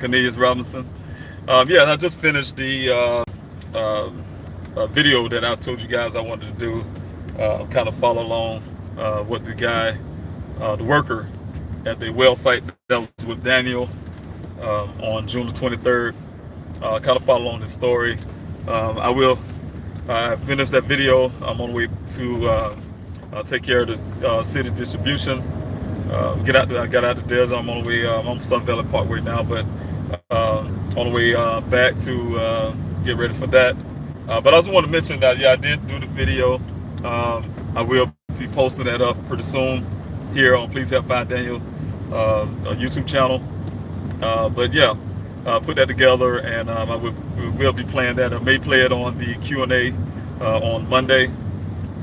Cornelius Robinson. Yeah, I just finished the video that I told you guys I wanted to do. Kind of follow along with the guy, the worker at the well site that was with Daniel on June the 23rd. Kind of follow along his story. I will. I finished that video. I'm on the way to take care of the city distribution. I got out the desert. I'm on the way. I'm on Sun Valley Parkway now, but on the way back to get ready for that. But I also want to mention that I did do the video. I will be posting that up pretty soon here on Please Help Find Daniel YouTube channel. But yeah, put that together, and we'll be playing that. I may play it on the Q&A on Monday.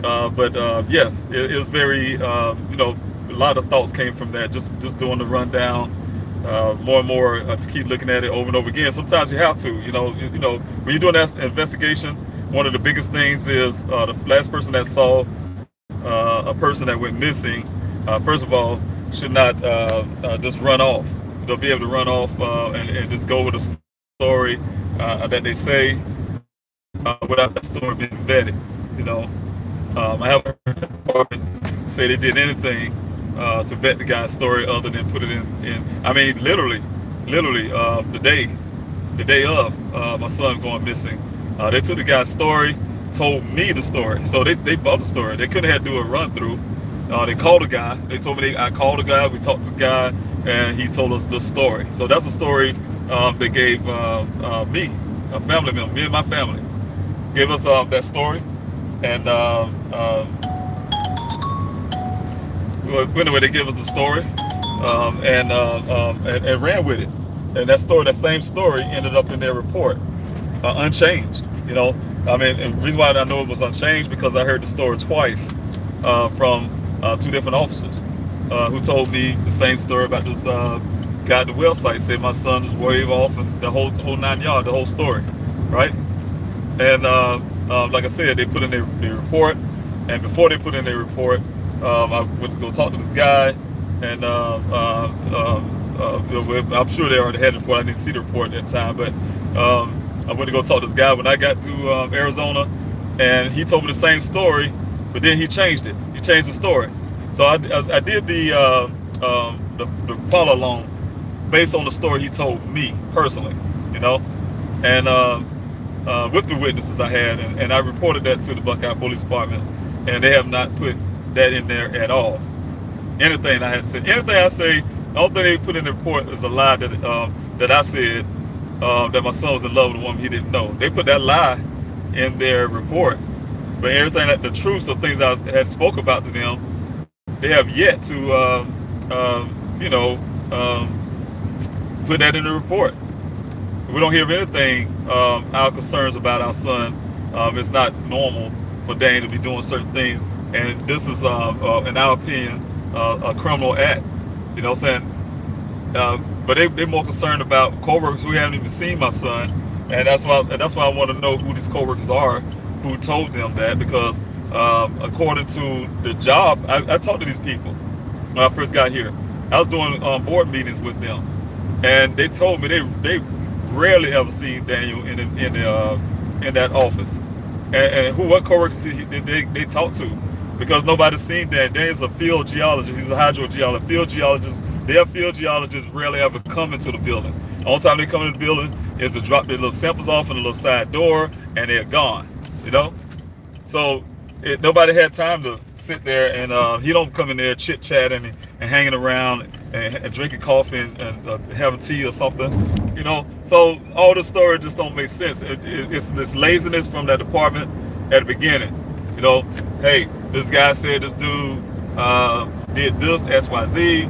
But yes, it was very a lot of thoughts came from that. Just doing the rundown. More and more, just keep looking at it over and over again. Sometimes you have to, when you're doing that investigation, one of the biggest things is the last person that saw a person that went missing, first of all, should not just run off. They'll be able to run off and just go with a story that they say without that story being vetted. I haven't heard the department say they did anything to vet the guy's story other than put it in. I mean, literally, the day of my son going missing, they took the guy's story, told me the story. So they bought the story. They couldn't have to do a run through. They called the guy. They told me I called the guy. We talked to the guy, and he told us the story. So that's a story they gave me, a family member, me and my family, gave us that story, and. Anyway, they gave us the story and ran with it. And that same story, ended up in their report, unchanged. I mean, and the reason why I know it was unchanged because I heard the story twice from two different officers who told me the same story about this guy at the well site. Said my son just waved off and the whole 9 yards, the whole story, right? And like I said, they put in their report, and before they put in their report. I went to go talk to this guy, and I'm sure they already had the report. I didn't see the report at the time, but I went to go talk to this guy when I got to Arizona, and he told me the same story, but then he changed it. He changed the story. So I did the follow along based on the story he told me personally, and with the witnesses I had, and I reported that to the Buckeye Police Department, and they have not put that in there at all. Anything I had to say, anything I say, the only thing they put in the report is a lie that I said that my son was in love with a woman he didn't know. They put that lie in their report, but everything that the truths of things I had spoke about to them, they have yet to put that in the report. We don't hear anything. Our concerns about our son. It's not normal for Dane to be doing certain things. And this is, in our opinion, a criminal act. You know what I'm saying? But they're more concerned about coworkers who haven't even seen my son, and that's why I want to know who these coworkers are, who told them that. Because according to the job, I talked to these people when I first got here. I was doing board meetings with them, and they told me they rarely ever seen Daniel in that office. And what coworkers they talked to. Because nobody's seen that. Dan's a field geologist. He's a hydrogeologist. Field geologists, their field geologists rarely ever come into the building. The only time they come into the building is to drop their little samples off in a little side door, and they're gone. So nobody had time to sit there, and he don't come in there chit-chatting and hanging around and drinking coffee and having tea or something. So all the story just don't make sense. It's this laziness from that department at the beginning. Hey, this guy said this dude did this, XYZ,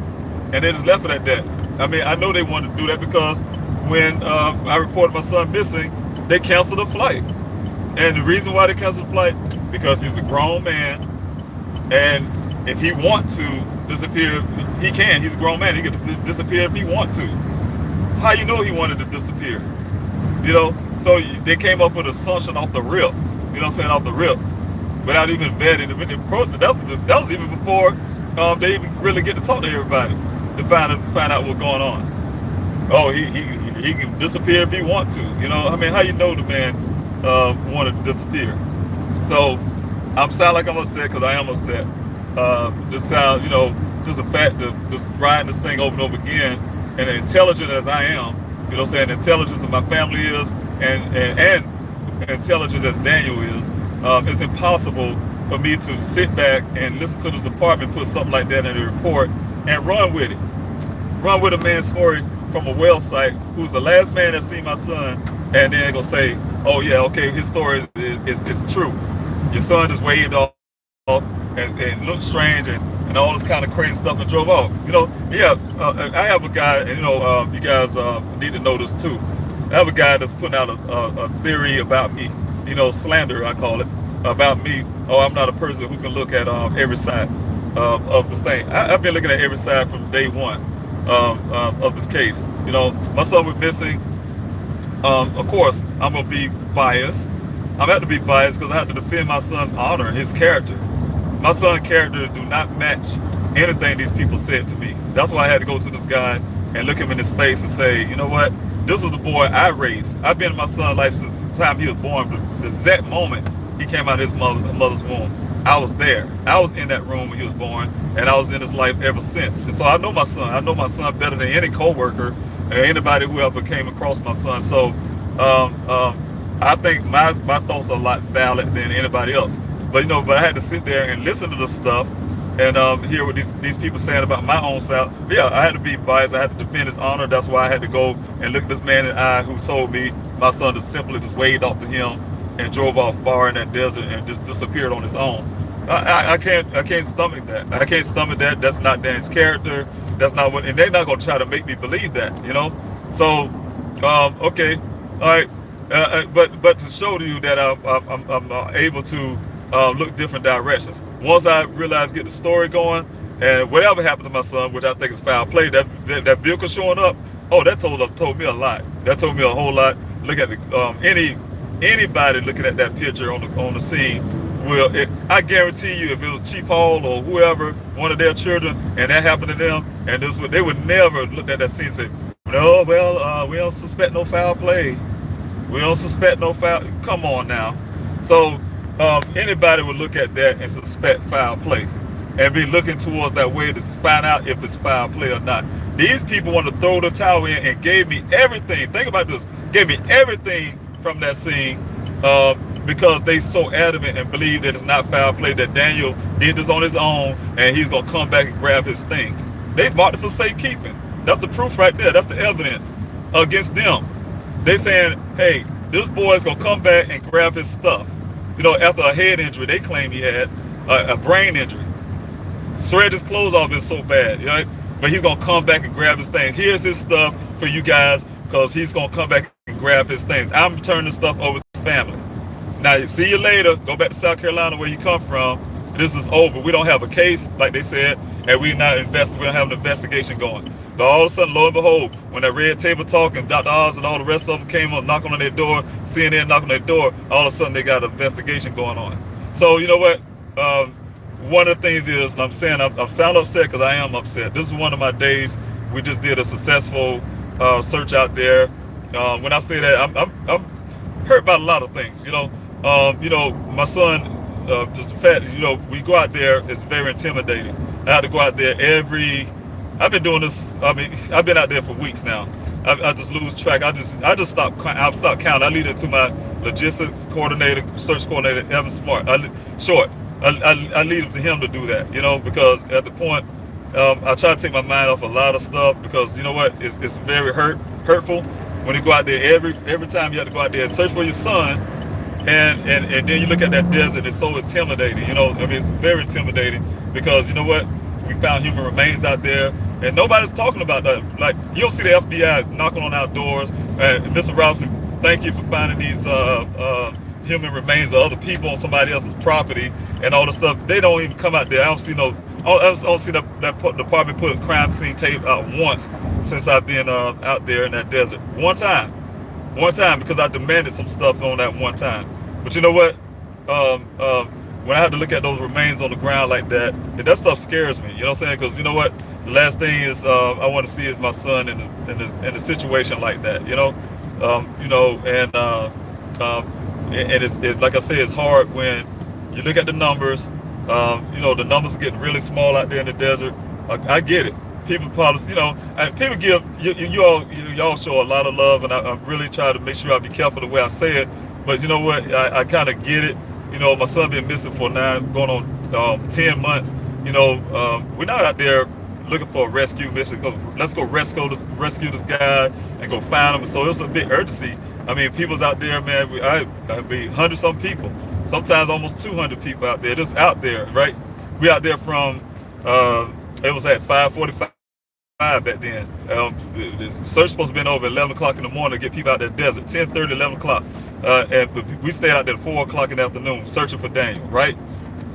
and they just left it at that. I mean, I know they wanted to do that because when I reported my son missing, they canceled the flight. And the reason why they canceled the flight, because he's a grown man, and if he wants to disappear, he can. He's a grown man. He can disappear if he wants to. How you know he wanted to disappear? So they came up with an assumption off the rip. Off the rip. Without even vetting the process. That was even before they even really get to talk to everybody to find out what's going on. Oh, he He can disappear if he want to. You know, I mean, how you know the man want to disappear? So I'm sound like I'm upset because I am upset. Just sound, you know, just the fact of just riding this thing over and over again, and intelligent as I am, you know, what I'm saying intelligence as my family is, and intelligent as Daniel is, it's impossible for me to sit back and listen to this department put something like that in a report and run with it. Run with a man's story from a well site who's the last man that seen my son, and then gonna say, oh yeah, okay, his story is true. Your son just waved off and looked strange and all this kind of crazy stuff and drove off. You know, yeah, I have a guy, and you know, you guys need to know this too. I have a guy that's putting out a theory about me, you know, slander, I call it, about me. Oh, I'm not a person who can look at every side of this thing. I've been looking at every side from day one of this case. You know, my son was missing. Of course, I'm going to be biased. I'm have to be biased because I have to defend my son's honor and his character. My son's character do not match anything these people said to me. That's why I had to go to this guy and look him in his face and say, you know what? This is the boy I raised. I've been in my son's life since the time he was born. The exact moment he came out of his mother's womb, I was there. I was in that room when he was born, and I was in his life ever since. And so I know my son. I know my son better than any coworker or anybody who ever came across my son. So I think my thoughts are a lot valid than anybody else. But you know, but I had to sit there and listen to the stuff and hear what these people saying about my own self. Yeah, I had to be biased. I had to defend his honor. That's why I had to go and look this man in the eye who told me my son just simply just waved off to him and drove off far in that desert and just disappeared on his own. I can't stomach that. I can't stomach that. That's not Dan's character. That's not what, and they're not gonna try to make me believe that, you know. So, okay, all right, but to show to you that I'm able to look different directions. Once I realize, get the story going, and whatever happened to my son, which I think is foul play, that vehicle showing up, oh, that told me a lot. That told me a whole lot. Look at the anybody looking at that picture on the scene will. I guarantee you, if it was Chief Hall or whoever, one of their children, and that happened to them, and they would never look at that scene and say, no, well, we don't suspect no foul play. We don't suspect no foul. Come on now. So anybody would look at that and suspect foul play and be looking towards that way to find out if it's foul play or not. These people want to throw the towel in and gave me everything. Think about this. Gave me everything from that scene because they so adamant and believe that it's not foul play, that Daniel did this on his own and he's going to come back and grab his things. They bought it for safekeeping. That's the proof right there. That's the evidence against them. They saying, hey, this boy's going to come back and grab his stuff. You know, after a head injury, they claim he had a brain injury. Shred his clothes off is so bad, right? But he's going to come back and grab his things. Here's his stuff for you guys because he's going to come back and grab his things. I'm turning stuff over to the family. Now, see you later. Go back to South Carolina where you come from. This is over. We don't have a case, like they said, and we don't have an investigation going. But all of a sudden, lo and behold, when that red table talk and Dr. Oz and all the rest of them came up knocking on their door, CNN knocking on their door, all of a sudden they got an investigation going on. So you know what? One of the things is, and I'm saying I'm sound upset because I am upset. This is one of my days. We just did a successful search out there. When I say that, I'm hurt by a lot of things. You know, my son. Just the fact that, you know, we go out there, it's very intimidating. I have to go out there I've been doing this, I've been out there for weeks now. I just lose track. I just stopped counting. I leave it to my logistics coordinator, search coordinator, Evan Smart. I leave it to him to do that, you know, because at the point, I try to take my mind off a lot of stuff because, you know what, it's very hurtful when you go out there. Every time you have to go out there and search for your son, and then you look at that desert, it's so intimidating, you know. I mean, it's very intimidating because, you know what, we found human remains out there and nobody's talking about that. Like, you don't see the FBI knocking on our doors and Mr. Robinson, thank you for finding these human remains of other people on somebody else's property and all the stuff. They don't even come out there. I don't see that department put a crime scene tape out once since I've been out there in that desert. One time because I demanded some stuff on that one time. But you know what? when I have to look at those remains on the ground like that, that stuff scares me. You know what I'm saying? Because you know what, the last thing is I want to see is my son in a situation like that. You know, and it's like I said, it's hard when you look at the numbers. You know, the numbers are getting really small out there in the desert. I get it. People probably, you know, and people give y'all show a lot of love, and I really try to make sure I be careful the way I say it. But you know what, I kind of get it. You know, my son been missing for going on 10 months. You know, we're not out there looking for a rescue mission. Let's go rescue this guy and go find him. So it was a big urgency. I mean, people's out there, man. I mean, 100-some people, sometimes almost 200 people out there, just out there, right? We out there from it was at 5:45 back then. The search supposed to be over at 11 o'clock in the morning to get people out there desert. 10:30, 11 o'clock, and we stayed out there at 4 o'clock in the afternoon searching for Daniel, right?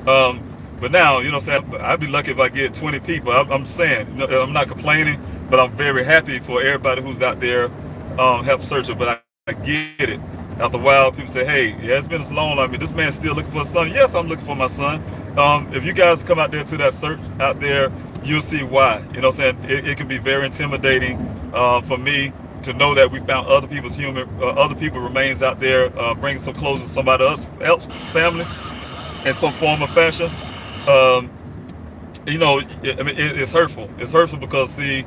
But now, you know what I'm saying, I'd be lucky if I get 20 people. I'm saying, you know, I'm not complaining, but I'm very happy for everybody who's out there help searching. But I get it. After a while, people say, hey, yeah, it's been this long. I mean, this man's still looking for his son. Yes, I'm looking for my son. If you guys come out there to that search out there, you'll see why. You know what I'm saying? It can be very intimidating for me to know that we found other people's remains out there, bringing some closure to somebody else family in some form or fashion. You know, I mean, it's hurtful. It's hurtful because, see,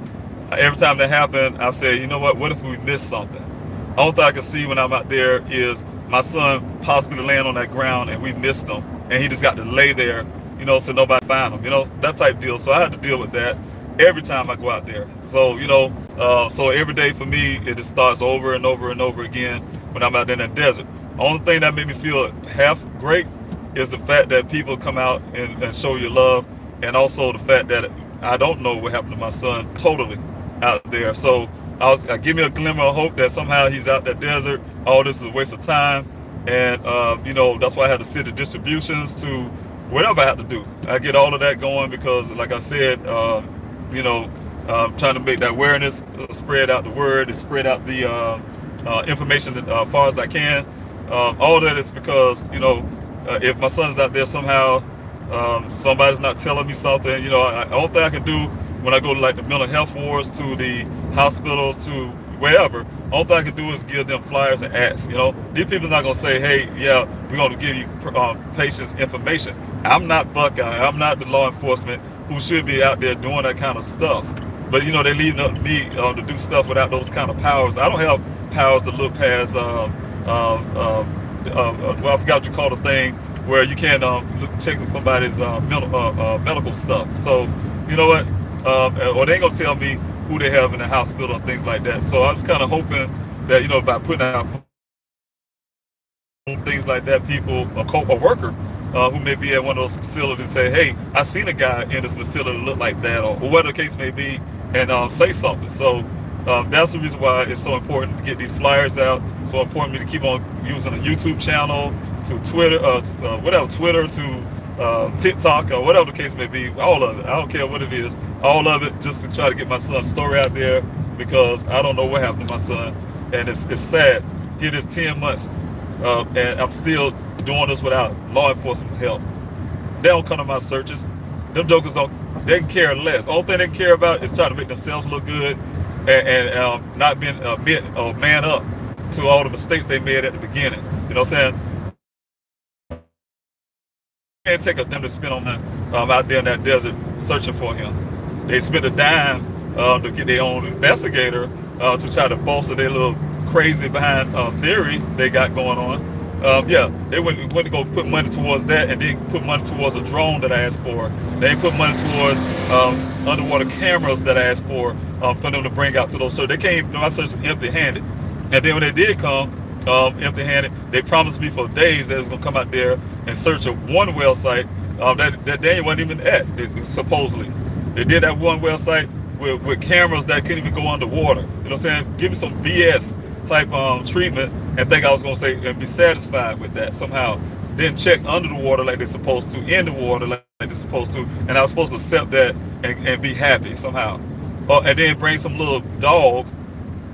every time that happened, I say, you know what if we missed something? All thing I can see when I'm out there is my son possibly laying on that ground and we missed him, and he just got to lay there, you know, so nobody find him, you know, that type deal. So I had to deal with that every time I go out there. So, you know, so every day for me, it just starts over and over and over again when I'm out there in that desert. Only thing that made me feel half great is the fact that people come out and show you love, and also the fact that I don't know what happened to my son totally out there. So I give me a glimmer of hope that somehow he's out that desert. All this is a waste of time, and you know, that's why I had to send the distributions to whatever I have to do. I get all of that going because, like I said, you know, trying to make that awareness, spread out the word, and spread out the information as far as I can. All that is because, you know, if my son's out there somehow, somebody's not telling me something, you know, all thing I can do when I go to like the mental health wards, to the hospitals, to wherever, all thing I can do is give them flyers and ask. You know, these people are not gonna say, hey, yeah, we're gonna give you patients information. I'm not Buckeye. I'm not the law enforcement who should be out there doing that kind of stuff. But you know, they're leaving up to me to do stuff without those kind of powers. I don't have powers to look past. Well, I forgot what you call the thing where you can check somebody's medical stuff. So you know what? Or they ain't gonna tell me who they have in the hospital and things like that. So I was kind of hoping that, you know, by putting out things like that, people, a worker who may be at one of those facilities say, hey, I seen a guy in this facility look like that, or whatever the case may be, and say something. So that's the reason why it's so important to get these flyers out. So important for me to keep on using a YouTube channel, to Twitter, Twitter, to TikTok, or whatever the case may be. All of it. I don't care what it is. All of it, just to try to get my son's story out there, because I don't know what happened to my son, and it's sad. It is 10 months, and I'm still doing this without law enforcement's help. They don't come to my searches. Them jokers they can care less. All thing they can care about is trying to make themselves look good, and not being man up to all the mistakes they made at the beginning. You know what I'm saying? Can't take a damn to spend on that out there in that desert searching for him. They spent a dime to get their own investigator to try to bolster their little crazy behind theory they got going on. Yeah, they went to go put money towards that, and then put money towards a drone that I asked for. They put money towards underwater cameras that I asked for them to bring out to those search. They came to my search empty-handed, and then when they did come empty-handed, they promised me for days that they was gonna come out there and search one well site that Daniel wasn't even at. Supposedly, they did that one well site with cameras that couldn't even go underwater. You know what I'm saying? Give me some BS type treatment and think I was gonna say and be satisfied with that somehow. Then check under the water like they're supposed to, in the water like they're supposed to, and I was supposed to accept that and be happy somehow. And then bring some little dog.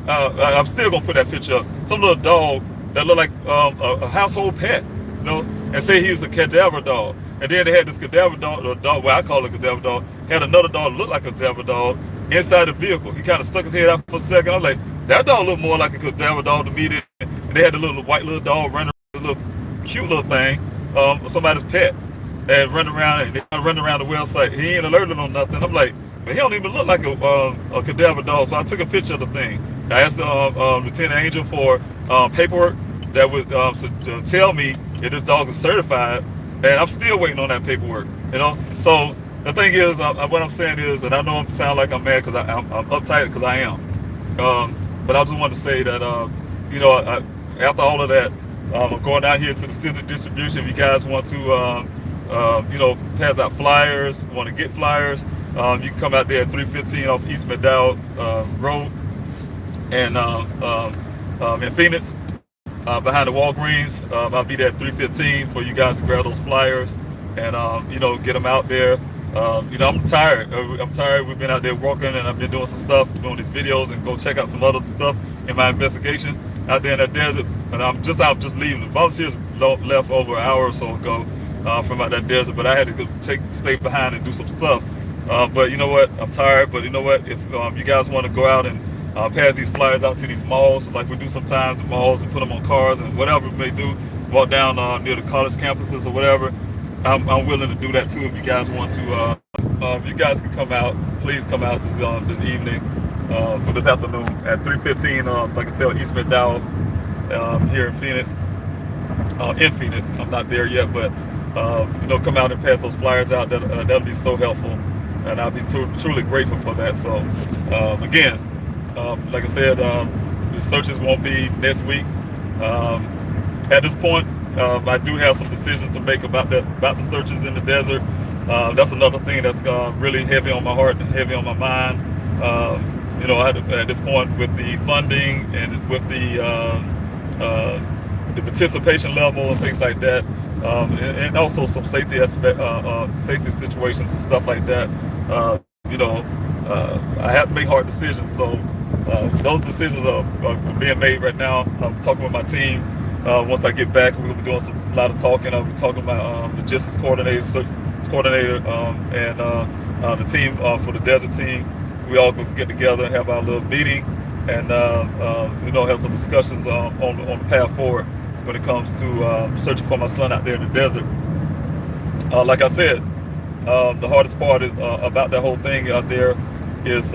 I'm still gonna put that picture up. Some little dog that looked like a household pet. you know, and say he's a cadaver dog. And then they had this cadaver dog, or dog, well, I call it a cadaver dog, had another dog that looked like a cadaver dog inside the vehicle. He kind of stuck his head out for a second. I'm like, that dog looked more like a cadaver dog to me. And they had the little white little dog running, the little cute little thing, somebody's pet, and running around, and they running around the well site. He ain't alerted on nothing. I'm like, but he don't even look like a cadaver dog. So I took a picture of the thing. I asked Lieutenant Angel for paperwork that would tell me if this dog is certified, and I'm still waiting on that paperwork. You know, so the thing is, what I'm saying is, and I know I sound like I'm mad because I'm uptight because I am, but I just want to say that you know, after all of that, I'm going out here to the scissor distribution. If you guys want to, you know, pass out flyers, want to get flyers, you can come out there at 315 off East McDowell Road, and in Phoenix, behind the Walgreens. I'll be there at 315 for you guys to grab those flyers and you know, get them out there. You know, I'm tired. We've been out there working, and I've been doing some stuff, doing these videos, and go check out some other stuff in my investigation out there in that desert. And I'm just leaving. The volunteers left over an hour or so ago from out that desert, but I had to go stay behind and do some stuff. But you know what? I'm tired. But you know what? If you guys want to go out and pass these flyers out to these malls, like we do sometimes, the malls, and put them on cars and whatever we may do, walk down near the college campuses or whatever, I'm willing to do that too. If you guys want to, if you guys can come out, please come out this evening, for this afternoon at 3:15. Like I said, East McDowell, here in Phoenix. I'm not there yet, but you know, come out and pass those flyers out. That'll be so helpful, and I'll be truly grateful for that. So again, like I said, the searches won't be next week. At this point, I do have some decisions to make about the searches in the desert. That's another thing that's really heavy on my heart and heavy on my mind. You know, at this point, with the funding and with the participation level and things like that, and also some safety aspect, safety situations and stuff like that. You know, I have to make hard decisions. So those decisions are being made right now. I'm talking with my team. Once I get back, we're gonna be doing a lot of talking. I'll be talking to my logistics coordinator, and the team for the desert team. We all gonna get together and have our little meeting, and you know, have some discussions on the path forward when it comes to searching for my son out there in the desert. Like I said, the hardest part is, about that whole thing out there is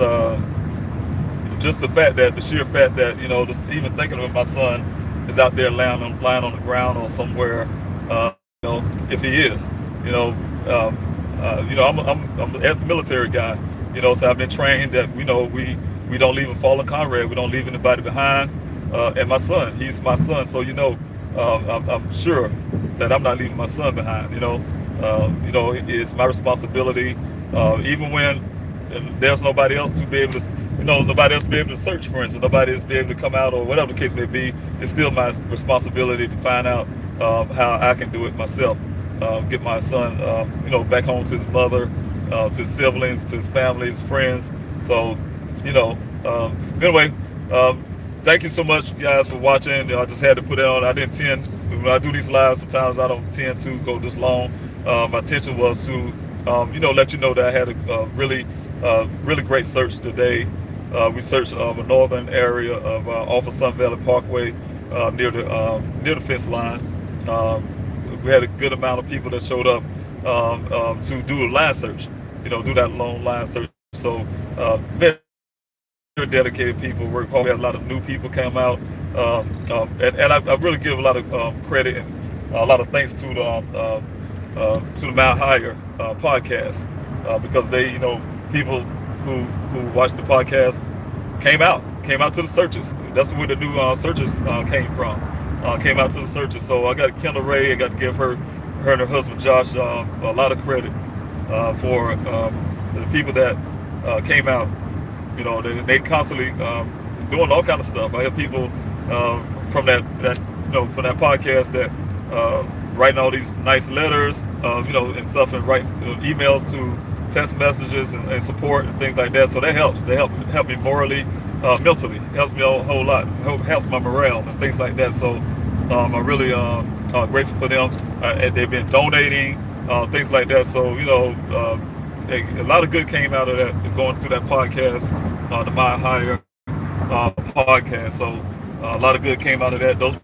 just the sheer fact that, you know, just even thinking of my son is out there lying on the ground or somewhere. You know, if he is, you know, I'm an ex-military guy, you know, so I've been trained that, you know, we don't leave a fallen comrade, we don't leave anybody behind. And my son, he's my son, so you know, I'm sure that I'm not leaving my son behind. You know, it's my responsibility, even when there's nobody else to be able to, you know, nobody else to be able to search, for instance, nobody else to be able to come out or whatever the case may be. It's still my responsibility to find out how I can do it myself. Get my son, you know, back home to his mother, to his siblings, to his family, his friends. So, you know, anyway, thank you so much, guys, for watching. I just had to put it on. I didn't tend, when I do these lives, sometimes I don't tend to go this long. My intention was to, you know, let you know that I had a really great search today. We searched a northern area of off of Sun Valley Parkway, near the fence line. We had a good amount of people that showed up to do a line search, you know, do that long line search. So very dedicated people work hard. We had a lot of new people come out, and I really give a lot of credit and a lot of thanks to the Mount Higher podcast, because they, you know, people who watched the podcast came out to the searches. That's where the new searches came from. Came out to the searches. So I got Kendall Ray. I got to give her and her husband Josh a lot of credit for the people that came out. You know, they constantly doing all kind of stuff. I have people from that you know, from that podcast that writing all these nice letters, you know, and stuff, and write emails to text messages and support and things like that. So that helps. They help me morally, mentally. Helps me a whole lot. Helps my morale and things like that. So I'm really grateful for them. They've been donating, things like that. So, a lot of good came out of that, going through that podcast, the My Hire podcast. So a lot of good came out of that. Those